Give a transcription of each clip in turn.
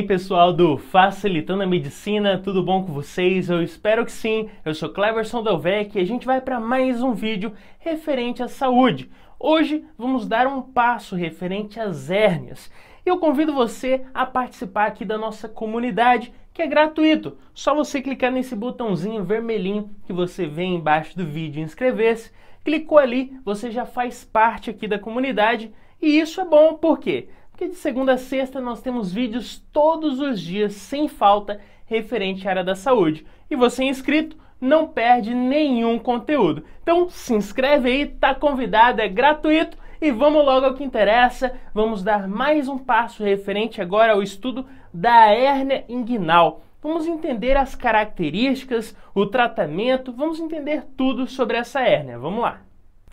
pessoal do Facilitando a Medicina, tudo bom com vocês? Eu espero que sim. Eu sou Cleverson Delvecchi e a gente vai para mais um vídeo referente à saúde. Hoje vamos dar um passo referente às hérnias. Eu convido você a participar aqui da nossa comunidade, que é gratuito. Só você clicar nesse botãozinho vermelhinho que você vê embaixo do vídeo e inscrever-se. Clicou ali, você já faz parte aqui da comunidade e isso é bom, por quê? Porque de segunda a sexta nós temos vídeos todos os dias, sem falta, referente à área da saúde. E você inscrito não perde nenhum conteúdo. Então se inscreve aí, tá convidado, é gratuito. E vamos logo ao que interessa, vamos dar mais um passo referente agora ao estudo da hérnia inguinal. Vamos entender as características, o tratamento, vamos entender tudo sobre essa hérnia. Vamos lá.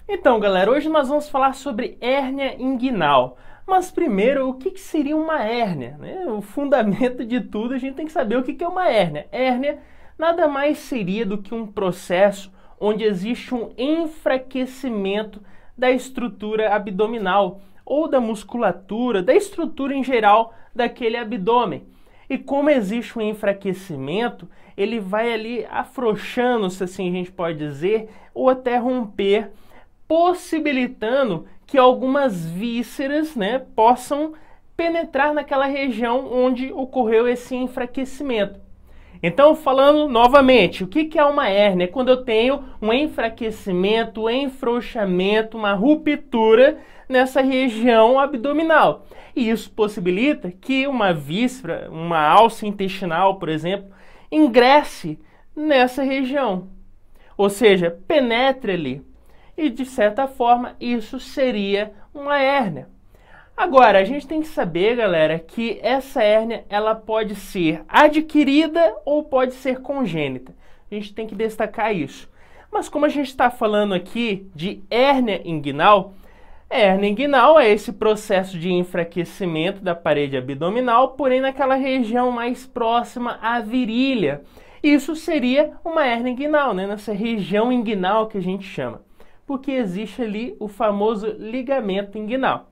Então, galera, hoje nós vamos falar sobre hérnia inguinal. Mas primeiro, o que seria uma hérnia? O fundamento de tudo, a gente tem que saber o que é uma hérnia. Hérnia nada mais seria do que um processo onde existe um enfraquecimento da estrutura abdominal ou da musculatura, da estrutura em geral daquele abdômen. E como existe um enfraquecimento, ele vai ali afrouxando, se assim a gente pode dizer, ou até romper, possibilitando que algumas vísceras, possam penetrar naquela região onde ocorreu esse enfraquecimento. Então, falando novamente, o que é uma hérnia? É quando eu tenho um enfraquecimento, um enfrouxamento, uma ruptura nessa região abdominal. E isso possibilita que uma víscera, uma alça intestinal, por exemplo, ingresse nessa região. Ou seja, penetre ali. E, de certa forma, isso seria uma hérnia. Agora, a gente tem que saber, galera, que essa hérnia ela pode ser adquirida ou pode ser congênita. A gente tem que destacar isso. Mas como a gente está falando aqui de hérnia inguinal é esse processo de enfraquecimento da parede abdominal, porém naquela região mais próxima à virilha. Isso seria uma hérnia inguinal, nessa região inguinal que a gente chama. Porque existe ali o famoso ligamento inguinal.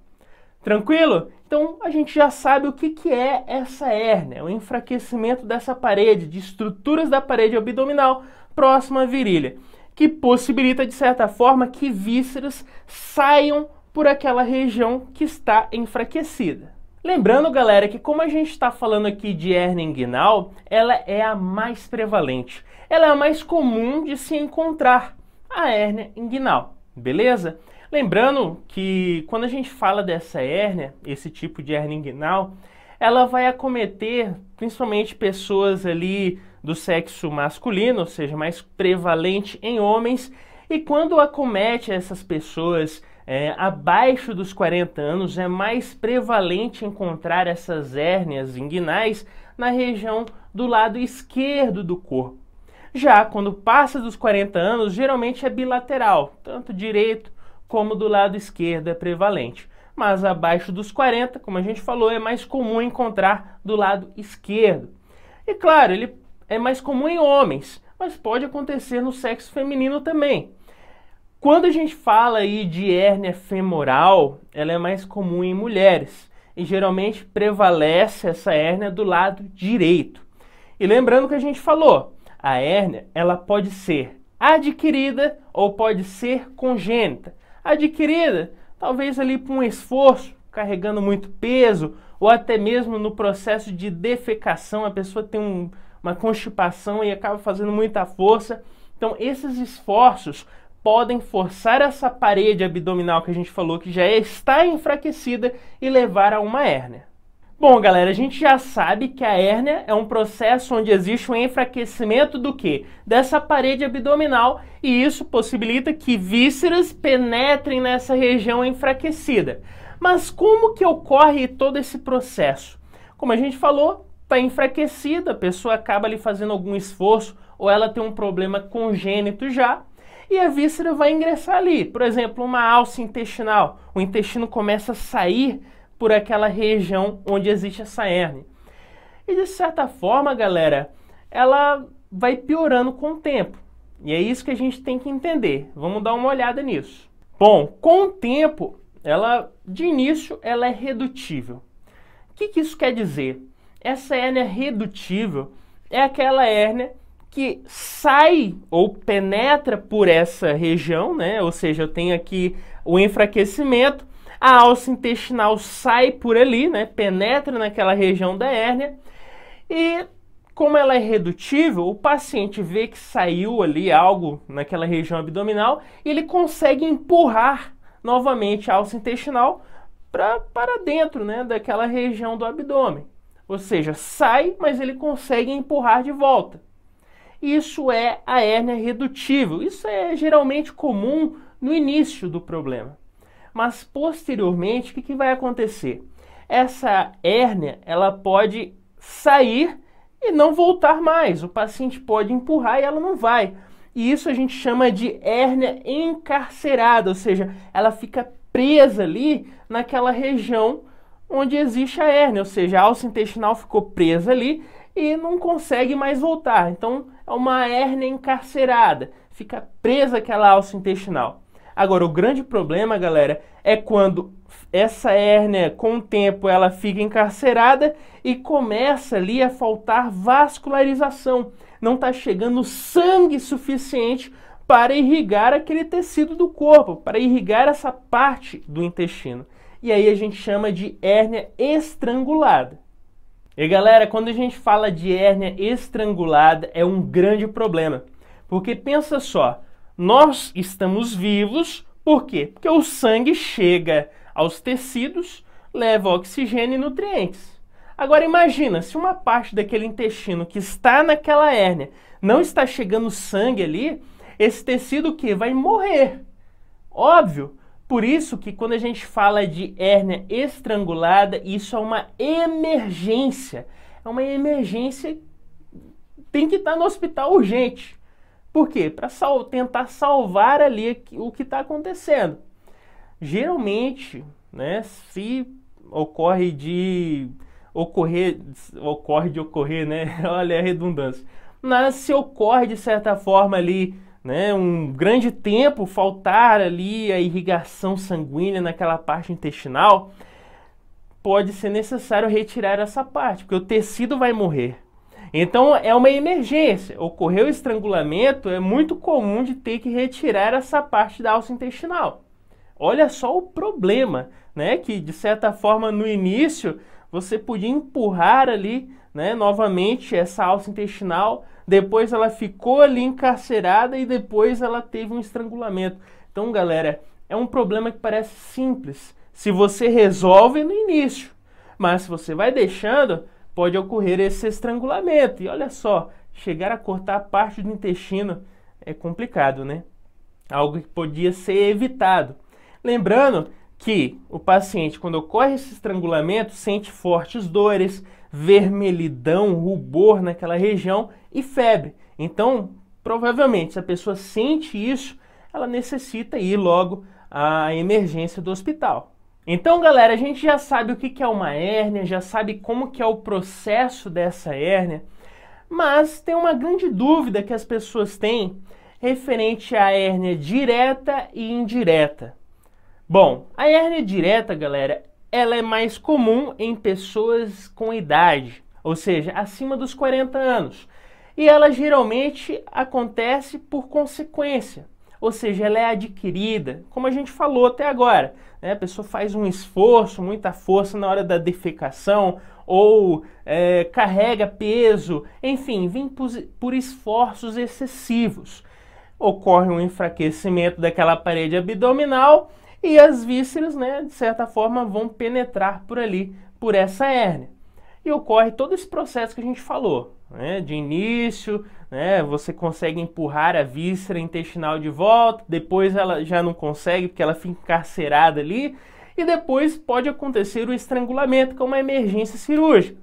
Tranquilo? Então a gente já sabe o que é essa hérnia, o enfraquecimento dessa parede, de estruturas da parede abdominal próxima à virilha, que possibilita de certa forma que vísceras saiam por aquela região que está enfraquecida. Lembrando, galera, que como a gente está falando aqui de hérnia inguinal, ela é a mais prevalente, ela é a mais comum de se encontrar. A hérnia inguinal, beleza? Lembrando que quando a gente fala dessa hérnia, esse tipo de hérnia inguinal, ela vai acometer principalmente pessoas ali do sexo masculino, ou seja, mais prevalente em homens, e quando acomete essas pessoas abaixo dos 40 anos, é mais prevalente encontrar essas hérnias inguinais na região do lado esquerdo do corpo. Já quando passa dos 40 anos, geralmente é bilateral, tanto direito como do lado esquerdo é prevalente. Mas abaixo dos 40, como a gente falou, é mais comum encontrar do lado esquerdo. E claro, ele é mais comum em homens, mas pode acontecer no sexo feminino também. Quando a gente fala aí de hérnia femoral, ela é mais comum em mulheres. E geralmente prevalece essa hérnia do lado direito. E lembrando que a gente falou, a hérnia, ela pode ser adquirida ou pode ser congênita. Adquirida, talvez ali por um esforço, carregando muito peso, ou até mesmo no processo de defecação, a pessoa tem uma constipação e acaba fazendo muita força. Então, esses esforços podem forçar essa parede abdominal que a gente falou que já está enfraquecida e levar a uma hérnia. Bom, galera, a gente já sabe que a hérnia é um processo onde existe um enfraquecimento do quê? Dessa parede abdominal, e isso possibilita que vísceras penetrem nessa região enfraquecida. Mas como que ocorre todo esse processo? Como a gente falou, está enfraquecida, a pessoa acaba ali fazendo algum esforço ou ela tem um problema congênito já, e a víscera vai ingressar ali. Por exemplo, uma alça intestinal, o intestino começa a sair por aquela região onde existe essa hérnia. E de certa forma, galera, ela vai piorando com o tempo. E é isso que a gente tem que entender. Vamos dar uma olhada nisso. Bom, com o tempo, de início, ela é redutível. O que isso quer dizer? essa hérnia redutível é aquela hérnia que sai ou penetra por essa região, né? Ou seja, eu tenho aqui o enfraquecimento, a alça intestinal sai por ali, né? Penetra naquela região da hérnia e, como ela é redutível, o paciente vê que saiu ali algo naquela região abdominal e ele consegue empurrar novamente a alça intestinal para dentro, né, daquela região do abdômen. Ou seja, sai, mas ele consegue empurrar de volta. Isso é a hérnia redutível. Isso é geralmente comum no início do problema. Mas posteriormente, o que vai acontecer? Essa hérnia, ela pode sair e não voltar mais. O paciente pode empurrar e ela não vai. E isso a gente chama de hérnia encarcerada, ou seja, ela fica presa ali naquela região onde existe a hérnia, ou seja, a alça intestinal ficou presa ali e não consegue mais voltar. Então, é uma hérnia encarcerada, fica presa aquela alça intestinal. Agora, o grande problema, galera, é quando essa hérnia, com o tempo, ela fica encarcerada e começa ali a faltar vascularização. Não está chegando sangue suficiente para irrigar aquele tecido do corpo, para irrigar essa parte do intestino. E aí a gente chama de hérnia estrangulada. E galera, quando a gente fala de hérnia estrangulada, é um grande problema. Porque pensa só, nós estamos vivos, por quê? Porque o sangue chega aos tecidos, leva oxigênio e nutrientes. Agora imagina, se uma parte daquele intestino que está naquela hérnia não está chegando sangue ali, esse tecido que vai morrer. Óbvio. Por isso que quando a gente fala de hérnia estrangulada, isso é uma emergência. É uma emergência, tem que estar no hospital urgente. Por quê? Para tentar salvar ali o que está acontecendo. Geralmente, né, se ocorre de ocorrer, né? Olha a redundância. Mas se ocorre de certa forma ali, né, um grande tempo, faltar ali a irrigação sanguínea naquela parte intestinal, pode ser necessário retirar essa parte, porque o tecido vai morrer. Então é uma emergência. Ocorreu o estrangulamento, é muito comum de ter que retirar essa parte da alça intestinal. Olha só o problema, né, que de certa forma no início você podia empurrar ali, né, novamente essa alça intestinal, depois ela ficou ali encarcerada e depois ela teve um estrangulamento. Então, galera, é um problema que parece simples se você resolve no início, mas se você vai deixando, pode ocorrer esse estrangulamento. E olha só, chegar a cortar parte do intestino é complicado, né? Algo que podia ser evitado. Lembrando que o paciente, quando ocorre esse estrangulamento, sente fortes dores, vermelhidão, rubor naquela região e febre. Então, provavelmente, se a pessoa sente isso, ela necessita ir logo à emergência do hospital. Então, galera, a gente já sabe o que é uma hérnia, já sabe como que é o processo dessa hérnia, mas tem uma grande dúvida que as pessoas têm referente à hérnia direta e indireta. Bom, a hérnia direta, galera, ela é mais comum em pessoas com idade, ou seja, acima dos 40 anos. E ela geralmente acontece por consequência, ou seja, ela é adquirida, como a gente falou até agora, né? A pessoa faz um esforço, muita força na hora da defecação, ou carrega peso, enfim, vem por esforços excessivos. Ocorre um enfraquecimento daquela parede abdominal e as vísceras, né, de certa forma, vão penetrar por ali, por essa hérnia. E ocorre todo esse processo que a gente falou, né, de início, né, você consegue empurrar a víscera intestinal de volta, depois ela já não consegue porque ela fica encarcerada ali, e depois pode acontecer o estrangulamento, que é uma emergência cirúrgica.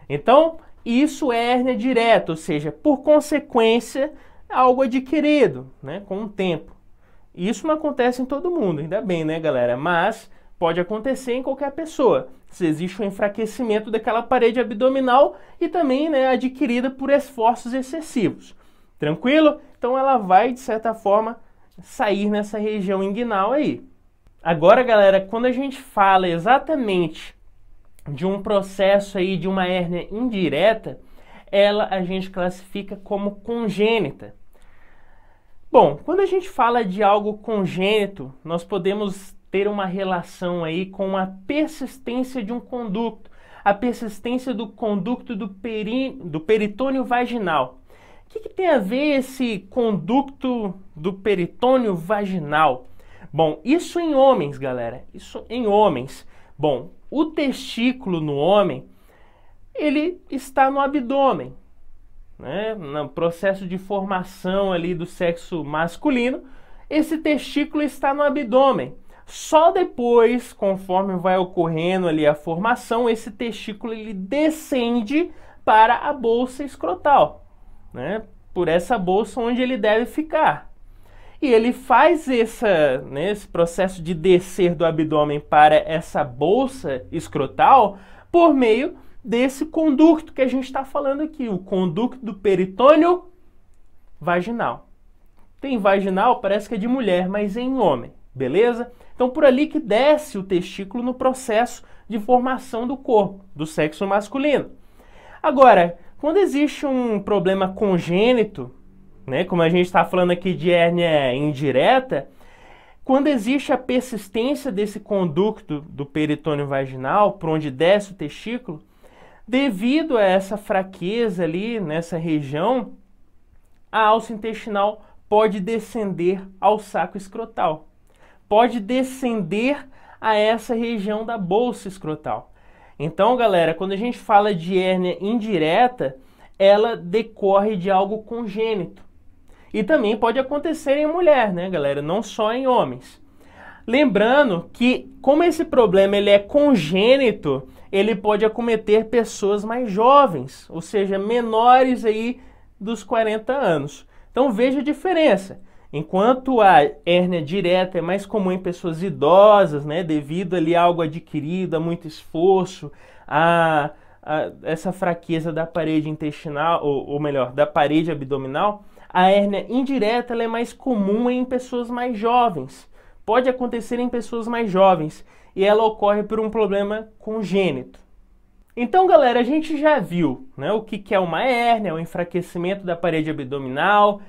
Então, isso é hérnia direta, ou seja, por consequência, algo adquirido, né, com o tempo. Isso não acontece em todo mundo, ainda bem, né, galera? Mas pode acontecer em qualquer pessoa, se existe um enfraquecimento daquela parede abdominal e também, né, adquirida por esforços excessivos. Tranquilo? Então ela vai, de certa forma, sair nessa região inguinal aí. Agora, galera, quando a gente fala exatamente de um processo aí de uma hérnia indireta, ela a gente classifica como congênita. Bom, quando a gente fala de algo congênito, nós podemos ter uma relação aí com a persistência de um conducto, a persistência do conducto do peritônio vaginal. O que tem a ver esse conducto do peritônio vaginal? Bom, isso em homens, galera, isso em homens. Bom, o testículo no homem, ele está no abdômen, né? No processo de formação ali do sexo masculino, esse testículo está no abdômen. Só depois, conforme vai ocorrendo ali a formação, esse testículo ele descende para a bolsa escrotal, né? Por essa bolsa onde ele deve ficar. E ele faz esse processo de descer do abdômen para essa bolsa escrotal por meio desse conducto que a gente está falando aqui, o conducto do peritônio vaginal. Tem vaginal, parece que é de mulher, mas é em homem, beleza? Então por ali que desce o testículo no processo de formação do corpo, do sexo masculino. Agora, quando existe um problema congênito, né, como a gente está falando aqui de hérnia indireta, quando existe a persistência desse conducto do peritônio vaginal, por onde desce o testículo, devido a essa fraqueza ali nessa região, a alça intestinal pode descender ao saco escrotal. Pode descender a essa região da bolsa escrotal. Então, galera, quando a gente fala de hérnia indireta, ela decorre de algo congênito. E também pode acontecer em mulher, né, galera? Não só em homens. Lembrando que, como esse problema ele é congênito, ele pode acometer pessoas mais jovens, ou seja, menores aí dos 40 anos. Então veja a diferença. Enquanto a hérnia direta é mais comum em pessoas idosas, né, devido ali a algo adquirido, a muito esforço, a essa fraqueza da parede intestinal, ou melhor, da parede abdominal, a hérnia indireta ela é mais comum em pessoas mais jovens. Pode acontecer em pessoas mais jovens e ela ocorre por um problema congênito. Então, galera, a gente já viu, né, o que é uma hérnia, o enfraquecimento da parede abdominal,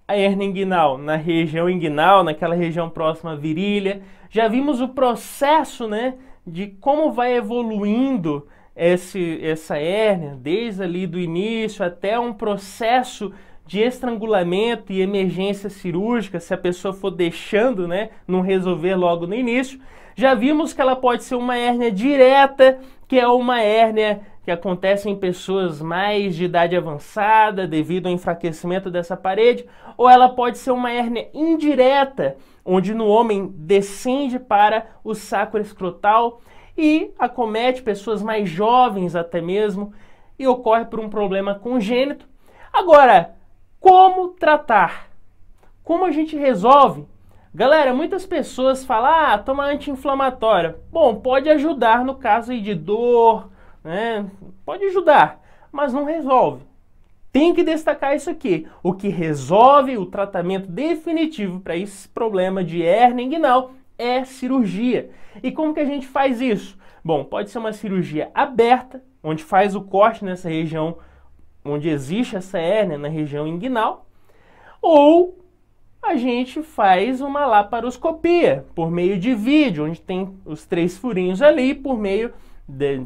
a hérnia inguinal na região inguinal, naquela região próxima à virilha. Já vimos o processo, né, de como vai evoluindo essa hérnia, desde ali do início até um processo de estrangulamento e emergência cirúrgica, se a pessoa for deixando, né, não resolver logo no início. Já vimos que ela pode ser uma hérnia direta, que é uma hérnia que acontece em pessoas mais de idade avançada, devido ao enfraquecimento dessa parede, ou ela pode ser uma hérnia indireta, onde no homem descende para o sacro escrotal e acomete pessoas mais jovens até mesmo, e ocorre por um problema congênito. Agora, como tratar? Como a gente resolve? Galera, muitas pessoas falam, toma anti-inflamatório. Bom, pode ajudar no caso aí de dor, né? Pode ajudar, mas não resolve. Tem que destacar isso aqui. O que resolve o tratamento definitivo para esse problema de hérnia inguinal é cirurgia. E como que a gente faz isso? Bom, pode ser uma cirurgia aberta, onde faz o corte nessa região onde existe essa hérnia, na região inguinal, ou a gente faz uma laparoscopia por meio de vídeo, onde tem os 3 furinhos ali, por meio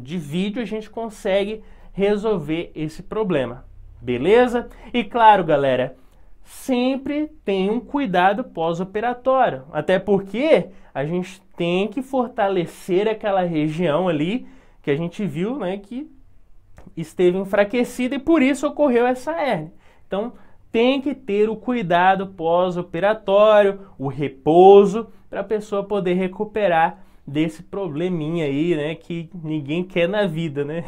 de vídeo a gente consegue resolver esse problema, beleza? E claro, galera, sempre tem um cuidado pós-operatório, até porque a gente tem que fortalecer aquela região ali que a gente viu, né, que esteve enfraquecida e por isso ocorreu essa hérnia. Então, tem que ter o cuidado pós-operatório, o repouso, para a pessoa poder recuperar desse probleminha aí, né, que ninguém quer na vida, né?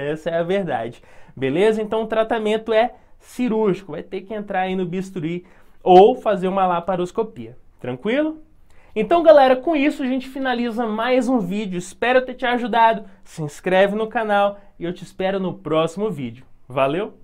Essa é a verdade. Beleza? Então, o tratamento é cirúrgico, vai ter que entrar aí no bisturi ou fazer uma laparoscopia. Tranquilo? Então, galera, com isso a gente finaliza mais um vídeo. Espero ter te ajudado. Se inscreve no canal e eu te espero no próximo vídeo. Valeu!